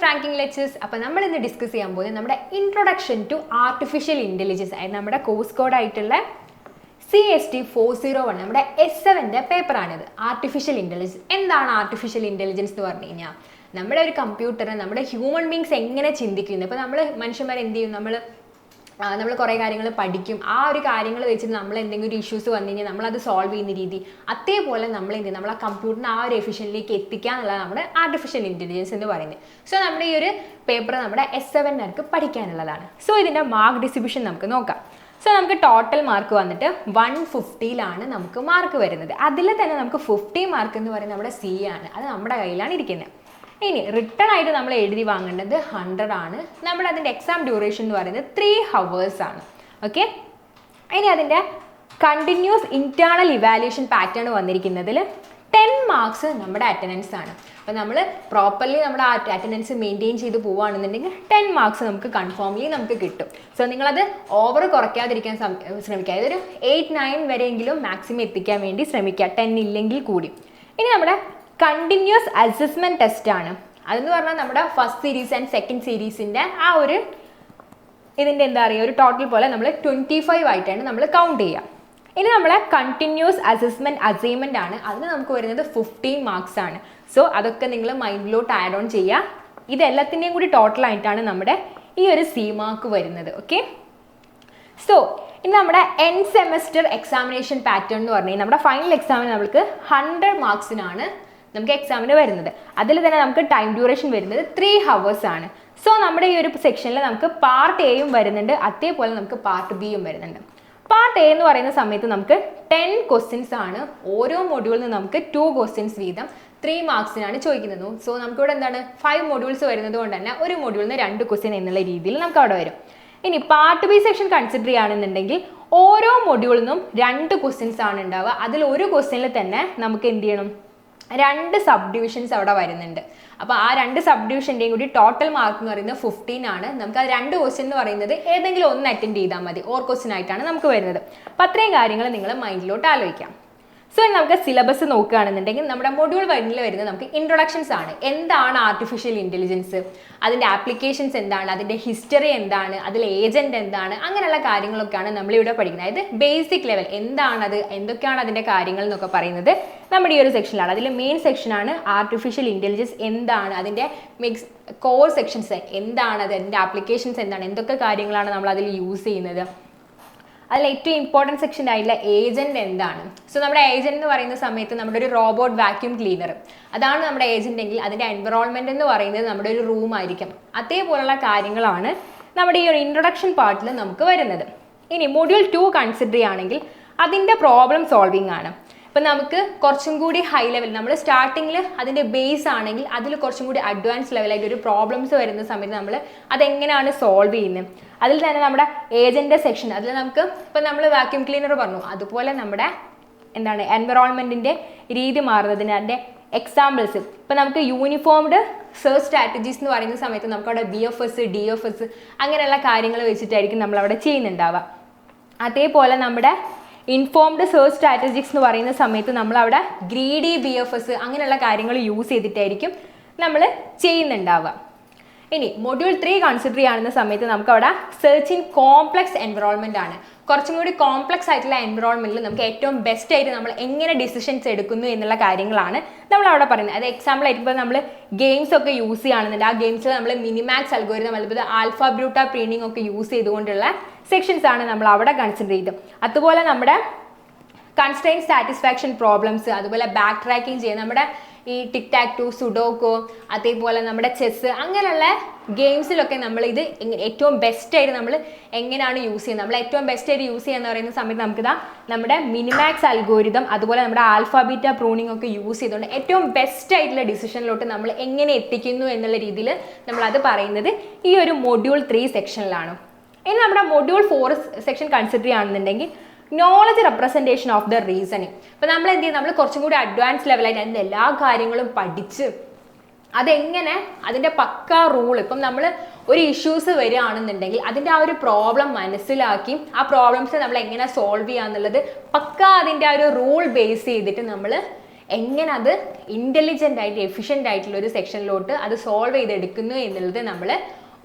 Ranking lectures. അപ്പോൾ നമ്മൾ ഇന്ന് ഡിസ്കസ് ചെയ്യാൻ പോകുന്നത് നമ്മുടെ ഇൻട്രൊഡക്ഷൻ ടു ആർട്ടിഫിഷ്യൽ ഇൻ്റലിജൻസ് ആയത് നമ്മുടെ കോഴ്സ് കോഡായിട്ടുള്ള CST401 നമ്മുടെ S7 പേപ്പറാണിത്. ആർട്ടിഫിഷ്യൽ ഇൻ്റലിജൻസ് എന്താണ് ആർട്ടിഫിഷ്യൽ ഇൻ്റലിജൻസ് എന്ന് പറഞ്ഞു കഴിഞ്ഞാൽ നമ്മുടെ ഒരു കമ്പ്യൂട്ടർ നമ്മുടെ ഹ്യൂമൻ ബീങ്സ് എങ്ങനെ ചിന്തിക്കുന്നു. ഇപ്പോൾ നമ്മൾ മനുഷ്യന്മാർ എന്ത് ചെയ്യും, നമ്മൾ കുറേ കാര്യങ്ങൾ പഠിക്കും. ആ ഒരു കാര്യങ്ങൾ വെച്ചിട്ട് നമ്മൾ എന്തെങ്കിലും ഒരു ഇഷ്യൂസ് വന്നു കഴിഞ്ഞാൽ നമ്മളത് സോൾവ് ചെയ്യുന്ന രീതി, അതേപോലെ നമ്മൾ എന്ത് ചെയ്യും, നമ്മൾ ആ കമ്പ്യൂട്ടറിനെ ആ ഒരു എഫിഷ്യൻറ്റിലേക്ക് എത്തിക്കുക എന്നുള്ളതാണ് നമ്മുടെ ആർട്ടിഫിഷ്യൽ ഇൻ്റലിജൻസ് എന്ന് പറയുന്നത്. സോ നമ്മുടെ ഈ ഒരു പേപ്പർ നമ്മുടെ S7 പഠിക്കാനുള്ളതാണ്. സോ ഇതിൻ്റെ മാർക്ക് ഡിസ്ട്രിബ്യൂഷൻ നമുക്ക് നോക്കാം. സോ നമുക്ക് ടോട്ടൽ മാർക്ക് വന്നിട്ട് 150 നമുക്ക് മാർക്ക് വരുന്നത്. അതിൽ തന്നെ നമുക്ക് 50 മാർക്ക് എന്ന് പറയുന്നത് നമ്മുടെ C ആണ്. അത് നമ്മുടെ കയ്യിലാണ് ഇരിക്കുന്നത്. ഇനി റിട്ടേൺ ആയിട്ട് നമ്മൾ എഴുതി വാങ്ങേണ്ടത് 100 ആണ്. നമ്മുടെ അതിൻ്റെ എക്സാം ഡ്യൂറേഷൻ എന്ന് പറയുന്നത് 3 hours ആണ്. ഓക്കെ, ഇനി അതിൻ്റെ കണ്ടിന്യൂസ് ഇൻറ്റേർണൽ ഇവാലുവേഷൻ പാറ്റേൺ വന്നിരിക്കുന്നതിൽ 10 മാർക്സ് നമ്മുടെ അറ്റൻഡൻസ് ആണ്. അപ്പോൾ നമ്മൾ പ്രോപ്പർലി നമ്മുടെ ആ അറ്റൻഡൻസ് മെയിൻറ്റെയിൻ ചെയ്ത് പോവുകയാണെന്നുണ്ടെങ്കിൽ 10 മാർക്സ് നമുക്ക് കൺഫേംലി നമുക്ക് കിട്ടും. സോ നിങ്ങളത് ഓവർ കുറയ്ക്കാതിരിക്കാൻ ശ്രമിക്കുക. അതൊരു 8-9 വരെയെങ്കിലും മാക്സിമം എത്തിക്കാൻ വേണ്ടി ശ്രമിക്കുക, 10 ഇല്ലെങ്കിൽ കൂടി. ഇനി നമ്മുടെ കണ്ടിന്യൂസ് അസസ്മെൻറ്റ് ടെസ്റ്റ് ആണ്. അതെന്ന് പറഞ്ഞാൽ നമ്മുടെ ഫസ്റ്റ് സീരീസ് ആൻഡ് സെക്കൻഡ് സീരീസിൻ്റെ ആ ഒരു ഇതിൻ്റെ എന്താ പറയുക ഒരു ടോട്ടൽ പോലെ നമ്മൾ 25 ആയിട്ടാണ് നമ്മൾ കൗണ്ട് ചെയ്യുക. ഇനി നമ്മളെ കണ്ടിന്യൂസ് അസസ്മെൻറ്റ് അസൈൻമെൻ്റ് ആണ്. അതിന് നമുക്ക് വരുന്നത് 15 മാർക്സ് ആണ്. സോ അതൊക്കെ നിങ്ങൾ മൈൻഡിലോട്ട് ആഡ് ഓൺ ചെയ്യുക. ഇതെല്ലാത്തിൻ്റെയും കൂടി ടോട്ടലായിട്ടാണ് നമ്മുടെ ഈ ഒരു C മാർക്ക് വരുന്നത്. ഓക്കെ, സോ ഇനി നമ്മുടെ എൻഡ് സെമസ്റ്റർ എക്സാമിനേഷൻ പാറ്റേൺ എന്ന് പറഞ്ഞാൽ നമ്മുടെ ഫൈനൽ എക്സാമിന് നമുക്ക് 100 മാർക്സിനാണ് നമുക്ക് എക്സാമിന് വരുന്നത്. അതിൽ തന്നെ നമുക്ക് ടൈം ഡ്യൂറേഷൻ വരുന്നത് 3 hours ആണ്. സോ നമ്മുടെ ഈ ഒരു സെക്ഷനിൽ നമുക്ക് പാർട്ട് എയും വരുന്നുണ്ട്, അതേപോലെ നമുക്ക് പാർട്ട് ബിയും വരുന്നുണ്ട്. പാർട്ട് എ എന്ന് പറയുന്ന സമയത്ത് നമുക്ക് 10 ക്വസ്റ്റ്യൻസ് ആണ്. ഓരോ മൊഡ്യൂളിൽ നിന്ന് നമുക്ക് 2 ക്വസ്റ്റ്യൻസ് വീതം 3 മാർക്സിനാണ് ചോദിക്കുന്നത്. സോ നമുക്കിവിടെ എന്താണ് 5 മൊഡ്യൂൾസ് വരുന്നത് കൊണ്ട് തന്നെ ഒരു മൊഡ്യൂളിൽ നിന്ന് 2 ക്വസ്റ്റ്യൻ എന്നുള്ള രീതിയിൽ നമുക്ക് അവിടെ വരും. ഇനി പാർട്ട് ബി സെക്ഷൻ കൺസിഡർ ചെയ്യുകയാണെന്നുണ്ടെങ്കിൽ ഓരോ മൊഡ്യൂളിൽ നിന്നും 2 ക്വസ്റ്റ്യൻസ് ആണ് ഉണ്ടാവുക. അതിൽ ഒരു ക്വസ്റ്റ്യനിൽ തന്നെ നമുക്ക് എന്ത് ചെയ്യണം, 2 സബ് ഡിവിഷൻസ് അവിടെ വരുന്നുണ്ട്. അപ്പോൾ ആ 2 സബ് ഡിവിഷൻ്റെയും കൂടി ടോട്ടൽ മാർക്ക് എന്ന് പറയുന്നത് 15 ആണ്. നമുക്ക് ആ 2 ക്വസ്റ്റ്യൻ എന്ന് പറയുന്നത് ഏതെങ്കിലും ഒന്ന് അറ്റൻഡ് ചെയ്താൽ മതി, ഓർ ക്വസ്റ്റ്യൻ ആയിട്ടാണ് നമുക്ക് വരുന്നത്. അപ്പോൾ അത്രയും കാര്യങ്ങൾ നിങ്ങൾ മൈൻഡിലോട്ട് ആലോചിക്കാം. സോ നമുക്ക് സിലബസ് നോക്കുകയാണെന്നുണ്ടെങ്കിൽ നമ്മുടെ മൊഡ്യൂൾ 1 വരുന്നത് നമുക്ക് ഇൻട്രൊഡക്ഷൻസ് ആണ്. എന്താണ് ആർട്ടിഫിഷ്യൽ ഇൻ്റലിജൻസ്, അതിൻ്റെ ആപ്ലിക്കേഷൻസ് എന്താണ്, അതിൻ്റെ ഹിസ്റ്ററി എന്താണ്, അതിൽ ഏജൻറ് എന്താണ്, അങ്ങനെയുള്ള കാര്യങ്ങളൊക്കെയാണ് നമ്മളിവിടെ പഠിക്കുന്നത്. അതായത് ബേസിക് ലെവൽ എന്താണത്, എന്തൊക്കെയാണ് അതിൻ്റെ കാര്യങ്ങൾ എന്നൊക്കെ പറയുന്നത് നമ്മുടെ ഈ ഒരു സെക്ഷനിലാണ്. അതിൽ മെയിൻ സെക്ഷനാണ് ആർട്ടിഫിഷ്യൽ ഇൻ്റലിജൻസ് എന്താണ്, അതിൻ്റെ കോർ സെക്ഷൻസ് എന്താണത്, അതിൻ്റെ ആപ്ലിക്കേഷൻസ് എന്താണ്, എന്തൊക്കെ കാര്യങ്ങളാണ് നമ്മൾ അതിൽ യൂസ് ചെയ്യുന്നത്. അതിൽ ഏറ്റവും ഇമ്പോർട്ടൻറ്റ് സെക്ഷൻ ആയിട്ടുള്ള ഏജൻറ് എന്താണ്. സോ നമ്മുടെ ഏജൻറ് എന്ന് പറയുന്ന സമയത്ത് നമ്മുടെ ഒരു റോബോട്ട് വാക്യൂം ക്ലീനർ, അതാണ് നമ്മുടെ ഏജൻറ് എങ്കിൽ അതിൻ്റെ എൻവറോൺമെൻറ്റ് എന്ന് പറയുന്നത് നമ്മുടെ ഒരു റൂം ആയിരിക്കും. അതേപോലുള്ള കാര്യങ്ങളാണ് നമ്മുടെ ഈ ഒരു ഇൻട്രൊഡക്ഷൻ പാർട്ടിൽ നമുക്ക് വരുന്നത്. ഇനി മൊഡ്യൂൾ 2 കൺസിഡർ ചെയ്യുകയാണെങ്കിൽ അതിൻ്റെ പ്രോബ്ലം സോൾവിങ് ആണ്. ഇപ്പം നമുക്ക് കുറച്ചും കൂടി ഹൈ ലെവൽ, നമ്മൾ സ്റ്റാർട്ടിങ്ങിൽ അതിൻ്റെ ബേസ് ആണെങ്കിൽ അതിൽ കുറച്ചും കൂടി അഡ്വാൻസ് ലെവലായിട്ട് ഒരു പ്രോബ്ലംസ് വരുന്ന സമയത്ത് നമ്മൾ അതെങ്ങനെയാണ് സോൾവ് ചെയ്യുന്നത്. അതിൽ തന്നെ നമ്മുടെ ഏജൻറ് സെക്ഷൻ, അതിൽ നമുക്ക് ഇപ്പം നമ്മൾ വാക്യൂം ക്ലീനർ പറഞ്ഞു, അതുപോലെ നമ്മുടെ എന്താണ് എൻവറോൺമെൻറ്റിൻ്റെ രീതി മാറുന്നതിന് അതിൻ്റെ എക്സാമ്പിൾസ്. ഇപ്പം നമുക്ക് യൂണിഫോംഡ് സെർച്ച് സ്ട്രാറ്റജീസ് എന്ന് പറയുന്ന സമയത്ത് നമുക്ക് അവിടെ BFS, DFS അങ്ങനെയുള്ള കാര്യങ്ങൾ വെച്ചിട്ടായിരിക്കും നമ്മളവിടെ ചെയ്യുന്നുണ്ടാവുക. അതേപോലെ നമ്മുടെ ഇൻഫോംഡ് സെർച്ച് സ്ട്രാറ്റജിക്സ് എന്ന് പറയുന്ന സമയത്ത് നമ്മളവിടെ ഗ്രീഡി BFS അങ്ങനെയുള്ള കാര്യങ്ങൾ യൂസ് ചെയ്തിട്ടായിരിക്കും നമ്മൾ ചെയ്യുന്നുണ്ടാവുക. ഇനി മൊഡ്യൂൾ 3 കൺസിഡർ ചെയ്യുന്ന സമയത്ത് നമുക്കവിടെ സെർച്ച് ഇൻ കോംപ്ലക്സ് എൻവറോൺമെൻറ്റ് ആണ്. കുറച്ചും കൂടി കോംപ്ലക്സ് ആയിട്ടുള്ള എൻവറോൺമെൻറ്റിൽ നമുക്ക് ഏറ്റവും ബെസ്റ്റ് ആയിട്ട് നമ്മൾ എങ്ങനെ ഡിസിഷൻസ് എടുക്കുന്നു എന്നുള്ള കാര്യങ്ങളാണ് നമ്മളവിടെ പറയുന്നത്. അത് എക്സാമ്പിൾ ആയിട്ട് ഇപ്പോൾ നമ്മൾ ഗെയിംസ് ഒക്കെ യൂസ് ചെയ്യുകയാണെന്നുണ്ട്, ആ ഗെയിംസിൽ നമ്മൾ മിനിമാക്സ് അൽഗോരിതം അതുപോലെ ആൽഫ ബ്യൂട്ട പ്രീനിങ് ഒക്കെ യൂസ് ചെയ്തുകൊണ്ടുള്ള സെക്ഷൻസ് ആണ് നമ്മൾ അവിടെ കൺസിഡർ ചെയ്തത്. അതുപോലെ നമ്മുടെ കൺസ്ട്രെയിൻറ്റ് സാറ്റിസ്ഫാക്ഷൻ പ്രോബ്ലംസ്, അതുപോലെ ബാക്ക് ട്രാക്കിങ് ചെയ്യുക, നമ്മുടെ ഈ ടിക് ടാക് ടു, സുഡോക്കോ, അതേപോലെ നമ്മുടെ ചെസ്സ് അങ്ങനെയുള്ള ഗെയിംസിലൊക്കെ നമ്മൾ ഇത് ഏറ്റവും ബെസ്റ്റായിട്ട് നമ്മൾ എങ്ങനെയാണ് യൂസ് ചെയ്യുന്നത്. നമ്മൾ ഏറ്റവും ബെസ്റ്റായിട്ട് യൂസ് ചെയ്യുക എന്ന് പറയുന്ന സമയത്ത് നമുക്കിതാ നമ്മുടെ മിനിമാക്സ് അൽഗോരിതം അതുപോലെ നമ്മുടെ ആൽഫ ബീറ്റ പ്രൂണിങ് ഒക്കെ യൂസ് ചെയ്തുകൊണ്ട് ഏറ്റവും ബെസ്റ്റ് ആയിട്ടുള്ള ഡിസിഷനിലോട്ട് നമ്മൾ എങ്ങനെ എത്തിക്കുന്നു എന്നുള്ള രീതിയിൽ നമ്മളത് പറയുന്നത് ഈ ഒരു മൊഡ്യൂൾ 3 സെക്ഷനിലാണ്. ഇനി നമ്മുടെ മൊഡ്യൂൾ 4 സെക്ഷൻ കൺസിഡർ ചെയ്യുകയാണെന്നുണ്ടെങ്കിൽ knowledge representation of the reasoning. അപ്പോൾ നമ്മൾ എന്ത് ചെയ്യും, നമ്മൾ കുറച്ചും കൂടി അഡ്വാൻസ് ലെവലായിട്ട് അതിൻ്റെ എല്ലാ കാര്യങ്ങളും പഠിച്ച് അതെങ്ങനെ അതിൻ്റെ പക്ക റൂൾ, ഇപ്പം നമ്മൾ ഒരു ഇഷ്യൂസ് വരികയാണെന്നുണ്ടെങ്കിൽ അതിൻ്റെ ആ ഒരു പ്രോബ്ലം മനസ്സിലാക്കി ആ പ്രോബ്ലംസ് നമ്മൾ എങ്ങനെ സോൾവ് ചെയ്യുക എന്നുള്ളത് പക്ക അതിൻ്റെ ആ ഒരു റൂൾ ബേസ് ചെയ്തിട്ട് നമ്മൾ എങ്ങനെ അത് ഇൻ്റലിജൻ്റ് ആയിട്ട് എഫിഷ്യൻ്റ് ആയിട്ടുള്ള ഒരു സെക്ഷനിലോട്ട് അത് സോൾവ് ചെയ്തെടുക്കുന്നു എന്നുള്ളത് നമ്മൾ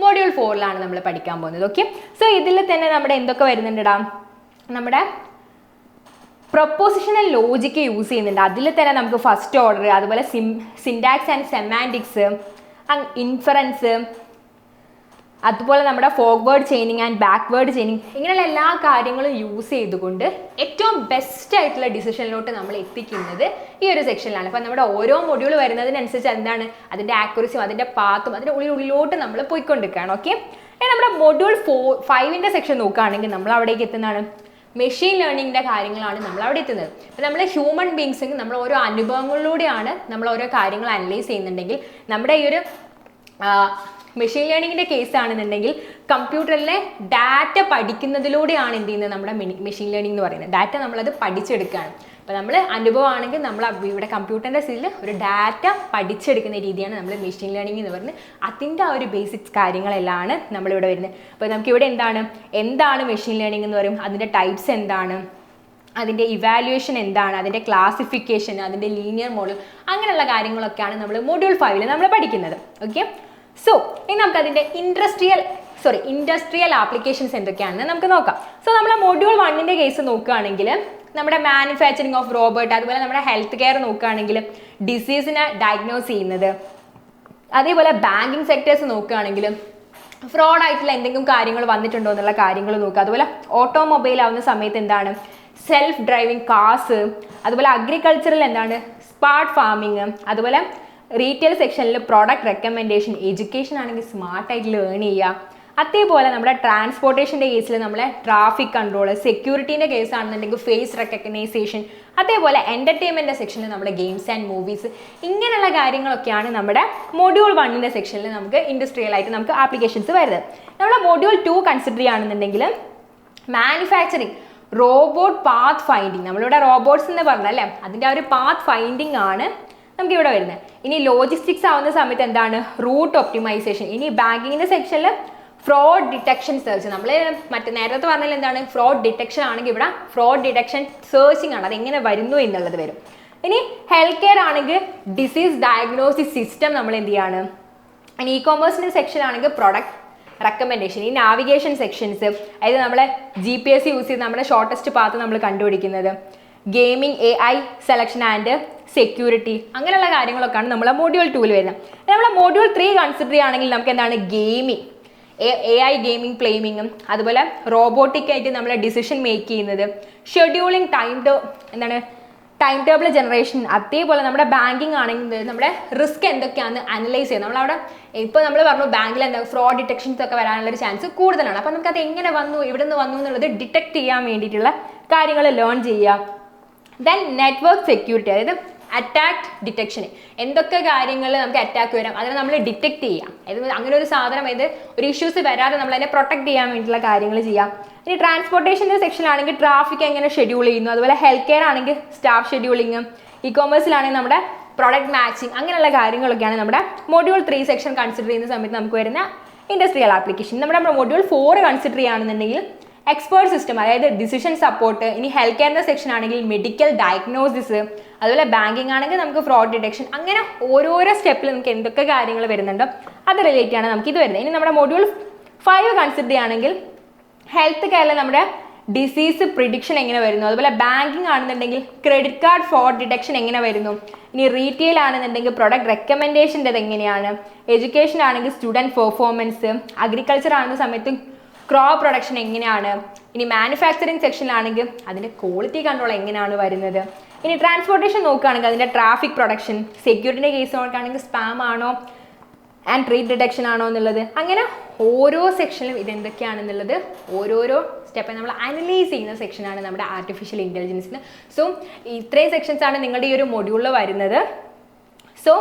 മൊഡ്യൂൾ 4 നമ്മൾ പഠിക്കാൻ പോകുന്നത്. ഓക്കെ, സോ ഇതിൽ തന്നെ നമ്മുടെ എന്തൊക്കെ വരുന്നുണ്ടാ, നമ്മുടെ പ്രൊപ്പോസിഷണൽ ലോജിക്ക് യൂസ് ചെയ്യുന്നുണ്ട്. അതിൽ തന്നെ നമുക്ക് ഫസ്റ്റ് ഓർഡർ, അതുപോലെ സിൻടാക്സ് ആൻഡ് സെമാൻറ്റിക്സ്, ഇൻഫറൻസ്, അതുപോലെ നമ്മുടെ forward chaining and backward chaining, ഇങ്ങനെയുള്ള എല്ലാ കാര്യങ്ങളും യൂസ് ചെയ്തുകൊണ്ട് ഏറ്റവും ബെസ്റ്റ് ആയിട്ടുള്ള ഡിസിഷനിലോട്ട് നമ്മൾ എത്തിക്കുന്നത് ഈ ഒരു സെക്ഷനിലാണ്. അപ്പം നമ്മുടെ ഓരോ മൊഡ്യൂൾ വരുന്നതിനനുസരിച്ച് എന്താണ് അതിൻ്റെ ആക്യുറസിയും അതിൻ്റെ പാത്തും അതിൻ്റെ ഉള്ളിലോട്ട് നമ്മൾ പോയിക്കൊണ്ടിരിക്കുകയാണ്. ഓക്കെ, നമ്മുടെ മൊഡ്യൂൾ 5ൻ്റെ സെക്ഷൻ നോക്കുകയാണെങ്കിൽ നമ്മൾ അവിടേക്ക് എത്തുന്നതാണ് മെഷീൻ ലേണിങ്ങിൻ്റെ കാര്യങ്ങളാണ് നമ്മൾ അവിടെ എത്തുന്നത്. അപ്പോൾ നമ്മൾ ഹ്യൂമൻ ബീങ്സിന് നമ്മൾ ഓരോ അനുഭവങ്ങളിലൂടെയാണ് നമ്മൾ ഓരോ കാര്യങ്ങൾ അനലൈസ് ചെയ്യുന്നുണ്ടെങ്കിൽ, നമ്മുടെ ഈ ഒരു മെഷീൻ ലേണിങ്ങിൻ്റെ കേസ് ആണെന്നുണ്ടെങ്കിൽ കമ്പ്യൂട്ടറിലെ ഡാറ്റ പഠിക്കുന്നതിലൂടെയാണ് എന്ത് ചെയ്യുന്നത് നമ്മുടെ മെഷീൻ ലേണിംഗ് എന്ന് പറയുന്നത്. ഡാറ്റ നമ്മളത് പഠിച്ചെടുക്കുകയാണ്. അപ്പോൾ നമ്മൾ അനുഭവമാണെങ്കിൽ നമ്മൾ ഇവിടെ കമ്പ്യൂട്ടറിൻ്റെ സീലിൽ ഒരു ഡാറ്റ പഠിച്ചെടുക്കുന്ന രീതിയാണ് നമ്മൾ മെഷീൻ ലേണിംഗ് എന്ന് പറയുന്നത്. അതിൻ്റെ ആ ഒരു ബേസിക്സ് കാര്യങ്ങളെല്ലാം നമ്മളിവിടെ വരുന്നത്. അപ്പോൾ നമുക്കിവിടെ എന്താണ് മെഷീൻ ലേണിംഗ് എന്ന് പറയും, അതിൻ്റെ ടൈപ്സ് എന്താണ്, അതിൻ്റെ ഇവാലുവേഷൻ എന്താണ്, അതിൻ്റെ ക്ലാസിഫിക്കേഷൻ, അതിൻ്റെ ലീനിയർ മോഡൽ, അങ്ങനെയുള്ള കാര്യങ്ങളൊക്കെയാണ് നമ്മൾ മൊഡ്യൂൾ 5 നമ്മൾ പഠിക്കുന്നത്. ഓക്കെ, സോ ഇനി നമുക്ക് അതിൻ്റെ ഇൻഡസ്ട്രിയൽ ആപ്ലിക്കേഷൻസ് എന്തൊക്കെയാണെന്ന് നമുക്ക് നോക്കാം. സോ നമ്മളെ മൊഡ്യൂൾ 1ൻ്റെ കേസ് നോക്കുകയാണെങ്കിൽ നമ്മുടെ മാനുഫാക്ചറിങ് ഓഫ് റോബോട്ട്, അതുപോലെ നമ്മുടെ ഹെൽത്ത് കെയർ നോക്കുകയാണെങ്കിൽ ഡിസീസിനെ ഡയഗ്നോസ് ചെയ്യുന്നത്, അതേപോലെ ബാങ്കിങ് സെക്ടേഴ്സ് നോക്കുകയാണെങ്കിൽ ഫ്രോഡ് ആയിട്ടുള്ള എന്തെങ്കിലും കാര്യങ്ങൾ വന്നിട്ടുണ്ടോ എന്നുള്ള കാര്യങ്ങൾ നോക്കുക. അതുപോലെ ഓട്ടോമൊബൈൽ ആവുന്ന സമയത്ത് എന്താണ് സെൽഫ് ഡ്രൈവിംഗ് കാർസ്, അതുപോലെ അഗ്രികൾച്ചറിൽ എന്താണ് സ്മാർട്ട് ഫാമിങ്, അതുപോലെ റീറ്റെയിൽ സെക്ഷനിൽ പ്രോഡക്റ്റ് റെക്കമെൻഡേഷൻ, എഡ്യൂക്കേഷൻ ആണെങ്കിൽ സ്മാർട്ടായിട്ട് ലേൺ ചെയ്യുക. അതേപോലെ നമ്മുടെ ട്രാൻസ്പോർട്ടേഷൻ്റെ കേസിൽ നമ്മളെ ട്രാഫിക് കൺട്രോൾ, സെക്യൂരിറ്റീൻ്റെ കേസ് ആണെന്നുണ്ടെങ്കിൽ ഫേസ് റെക്കഗ്നൈസേഷൻ, അതേപോലെ എൻ്റർടൈൻമെൻറ്റ് സെക്ഷനിൽ നമ്മുടെ ഗെയിംസ് ആൻഡ് മൂവീസ്, ഇങ്ങനെയുള്ള കാര്യങ്ങളൊക്കെയാണ് നമ്മുടെ മൊഡ്യൂൾ 1ൻ്റെ സെക്ഷനിൽ നമുക്ക് ഇൻഡസ്ട്രിയലായിട്ട് നമുക്ക് ആപ്ലിക്കേഷൻസ് വരുന്നത്. നമ്മുടെ മൊഡ്യൂൾ 2 കൺസിഡർ ചെയ്യുകയാണെന്നുണ്ടെങ്കിൽ മാനുഫാക്ചറിങ്, റോബോട്ട് പാത്ത് ഫൈൻഡിങ്, നമ്മളിവിടെ റോബോട്ട്സ് എന്ന് പറഞ്ഞല്ലേ അതിൻ്റെ ആ ഒരു പാത്ത് ഫൈൻഡിങ് ആണ് നമുക്കിവിടെ വരുന്നത്. ഇനി ലോജിസ്റ്റിക്സ് ആവുന്ന സമയത്ത് എന്താണ് റൂട്ട് ഒപ്റ്റിമൈസേഷൻ. ഇനി ബാങ്കിങ്ങിൻ്റെ സെക്ഷനിൽ ഫ്രോഡ് ഡിറ്റക്ഷൻ സെർച്ച്, നമ്മൾ നേരത്തെ പറഞ്ഞാൽ എന്താണ് ഫ്രോഡ് ഡിറ്റക്ഷൻ ആണെങ്കിൽ ഇവിടെ ഫ്രോഡ് ഡിറ്റക്ഷൻ സെർച്ചിങ് ആണ്, അതെങ്ങനെ വരുന്നു എന്നുള്ളത് വരും. ഇനി ഹെൽത്ത് കെയർ ആണെങ്കിൽ ഡിസീസ് ഡയഗ്നോസിസ് സിസ്റ്റം നമ്മൾ എന്ത് ചെയ്യാണ്. ഇനി ഇ കോമേഴ്സിൻ്റെ സെക്ഷൻ ആണെങ്കിൽ പ്രൊഡക്റ്റ് റെക്കമെൻഡേഷൻ. ഈ നാവിഗേഷൻ സെക്ഷൻസ്, അതായത് നമ്മളെ GPS യൂസ് ചെയ്ത് നമ്മുടെ ഷോർട്ടസ്റ്റ് പാത്ത് നമ്മൾ കണ്ടുപിടിക്കുന്നത്, gaming, AI selection and security, അങ്ങനെയുള്ള കാര്യങ്ങളൊക്കെയാണ് നമ്മളെ മൊഡ്യൂൾ 2 വരുന്നത്. നമ്മളെ മൊഡ്യൂൾ 3 കൺസിഡർ ചെയ്യുകയാണെങ്കിൽ നമുക്ക് എന്താണ് ഗെയിമിംഗ്, AI ഗെയിമിംഗ് പ്ലേയിങ്ങും, അതുപോലെ റോബോട്ടിക് ആയിട്ട് നമ്മൾ ഡിസിഷൻ മേക്ക് ചെയ്യുന്നത്, ഷെഡ്യൂളിംഗ്, ടൈം ടേബിൾ ജനറേഷൻ, അതേപോലെ നമ്മുടെ ബാങ്കിങ് ആണെങ്കിൽ നമ്മുടെ റിസ്ക് എന്തൊക്കെയാണെന്ന് അനലൈസ് ചെയ്യുന്നത്. നമ്മളവിടെ ഇപ്പോൾ നമ്മൾ പറഞ്ഞു ബാങ്കിൽ എന്താ ഫ്രോഡ് ഡിറ്റക്ഷൻസ് ഒക്കെ വരാനുള്ളൊരു ചാൻസ് കൂടുതലാണ്. അപ്പോൾ നമുക്കത് എങ്ങനെ വന്നു, എവിടെ നിന്ന് വന്നു എന്നുള്ളത് ഡിറ്റക്ട് ചെയ്യാൻ വേണ്ടിയിട്ടുള്ള കാര്യങ്ങൾ ലേൺ ചെയ്യുക. ദെൻ നെറ്റ്വർക്ക് സെക്യൂരിറ്റി, അതായത് അറ്റാക്ക് ഡിറ്റക്ഷൻ, എന്തൊക്കെ കാര്യങ്ങൾ നമുക്ക് അറ്റാക്ക് വരാം അതിനെ നമ്മൾ ഡിറ്റക്ട് ചെയ്യാം. അതായത് അങ്ങനെ ഒരു സാധനം, അതായത് ഒരു ഇഷ്യൂസ് വരാതെ നമ്മൾ അതിനെ പ്രൊട്ടക്ട് ചെയ്യാൻ വേണ്ടിയിട്ടുള്ള കാര്യങ്ങൾ ചെയ്യാം. ഇനി ട്രാൻസ്പോർട്ടേഷൻ്റെ സെക്ഷനിലാണെങ്കിൽ ട്രാഫിക് എങ്ങനെ ഷെഡ്യൂൾ ചെയ്യുന്നു, അതുപോലെ ഹെൽത്ത് കെയർ ആണെങ്കിൽ സ്റ്റാഫ് ഷെഡ്യൂളിങ്, ഇ കോമേഴ്സിലാണെങ്കിൽ നമ്മുടെ പ്രൊഡക്റ്റ് മാച്ചിങ്, അങ്ങനെയുള്ള കാര്യങ്ങളൊക്കെയാണ് നമ്മുടെ മൊഡ്യൂൾ 3 സെക്ഷൻ കൺസിഡർ ചെയ്യുന്ന സമയത്ത് നമുക്ക് വരുന്ന ഇൻഡസ്ട്രിയൽ ആപ്ലിക്കേഷൻ. നമ്മുടെ മൊഡ്യൂൾ 4 കൺസിഡർ ചെയ്യുകയാണെന്നുണ്ടെങ്കിൽ എക്സ്പേർട്ട് സിസ്റ്റം, അതായത് ഡിസിഷൻ സപ്പോർട്ട്. ഇനി ഹെൽത്ത് കെയറിൻ്റെ സെക്ഷൻ ആണെങ്കിൽ മെഡിക്കൽ ഡയഗ്നോസിസ്, അതുപോലെ ബാങ്കിങ് ആണെങ്കിൽ നമുക്ക് ഫ്രോഡ് ഡിറ്റക്ഷൻ. അങ്ങനെ ഓരോരോ സ്റ്റെപ്പിൽ നമുക്ക് എന്തൊക്കെ കാര്യങ്ങൾ വരുന്നുണ്ടോ അത് റിലേറ്റ് ആണ് നമുക്ക് ഇത് വരുന്നത്. ഇനി നമ്മുടെ മൊഡ്യൂൾ 5 കൺസിഡർ ചെയ്യുകയാണെങ്കിൽ ഹെൽത്ത് കെയറിൽ നമ്മുടെ ഡിസീസ് പ്രിഡിക്ഷൻ എങ്ങനെ വരുന്നു, അതുപോലെ ബാങ്കിങ് ആണെന്നുണ്ടെങ്കിൽ ക്രെഡിറ്റ് കാർഡ് ഫ്രോഡ് ഡിറ്റക്ഷൻ എങ്ങനെ വരുന്നു. ഇനി റീറ്റെയിൽ ആണെന്നുണ്ടെങ്കിൽ പ്രൊഡക്റ്റ് റെക്കമെൻഡേഷൻ്റെ എങ്ങനെയാണ്, എഡ്യൂക്കേഷൻ ആണെങ്കിൽ സ്റ്റുഡൻറ്റ് പെർഫോമൻസ്, അഗ്രികൾച്ചർ ആകുന്ന സമയത്ത് ക്രോപ്പ് പ്രൊഡക്ഷൻ എങ്ങനെയാണ്. ഇനി മാനുഫാക്ചറിങ് സെക്ഷനിലാണെങ്കിൽ അതിൻ്റെ ക്വാളിറ്റി കൺട്രോൾ എങ്ങനെയാണ് വരുന്നത്. ഇനി ട്രാൻസ്പോർട്ടേഷൻ നോക്കുകയാണെങ്കിൽ അതിൻ്റെ ട്രാഫിക് പ്രൊഡക്ഷൻ, സെക്യൂരിറ്റിൻ്റെ കേസ് നോക്കുകയാണെങ്കിൽ സ്പാം ആണോ ആൻഡ് ട്രീറ്റ് ഡിറ്റക്ഷൻ ആണോ എന്നുള്ളത്. അങ്ങനെ ഓരോ സെക്ഷനിലും ഇതെന്തൊക്കെയാണെന്നുള്ളത് ഓരോരോ സ്റ്റെപ്പ് നമ്മൾ അനലൈസ് ചെയ്യുന്ന സെക്ഷനാണ് നമ്മുടെ ആർട്ടിഫിഷ്യൽ ഇൻ്റലിജൻസിന്. സോ ഇത്രയും സെക്ഷൻസാണ് നിങ്ങളുടെ ഈ ഒരു മൊഡ്യൂളിൽ വരുന്നത്. സോ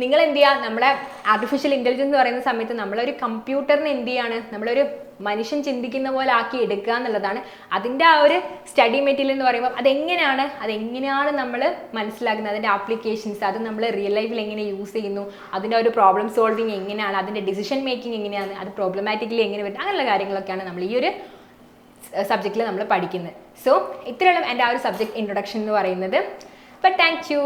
നിങ്ങൾ എന്ത് ചെയ്യുക, നമ്മുടെ ആർട്ടിഫിഷ്യൽ ഇൻ്റലിജൻസ് എന്ന് പറയുന്ന സമയത്ത് നമ്മളൊരു കമ്പ്യൂട്ടറിനെ എന്ത് ചെയ്യാണ്, നമ്മളൊരു മനുഷ്യൻ ചിന്തിക്കുന്ന പോലെ ആക്കി എടുക്കുക എന്നുള്ളതാണ് അതിൻ്റെ ആ ഒരു സ്റ്റഡി മെറ്റീരിയൽ എന്ന് പറയുമ്പോൾ. അതെങ്ങനെയാണ് നമ്മൾ മനസ്സിലാക്കുന്നത്, അതിൻ്റെ ആപ്ലിക്കേഷൻസ്, അത് നമ്മൾ റിയൽ ലൈഫിൽ എങ്ങനെ യൂസ് ചെയ്യുന്നു, അതിൻ്റെ ഒരു പ്രോബ്ലം സോൾവിങ് എങ്ങനെയാണ്, അതിൻ്റെ ഡിസിഷൻ മേക്കിംഗ് എങ്ങനെയാണ്, അത് പ്രോബ്ലമാറ്റിക്കലി എങ്ങനെ വരുന്നത്, അങ്ങനെയുള്ള കാര്യങ്ങളൊക്കെയാണ് നമ്മൾ ഈ ഒരു സബ്ജക്റ്റിൽ നമ്മൾ പഠിക്കുന്നത്. സോ ഇത്രയുള്ള എൻ്റെ ആ ഒരു സബ്ജക്റ്റ് ഇൻട്രൊഡക്ഷൻ എന്ന് പറയുന്നത്. അപ്പോൾ താങ്ക് യു.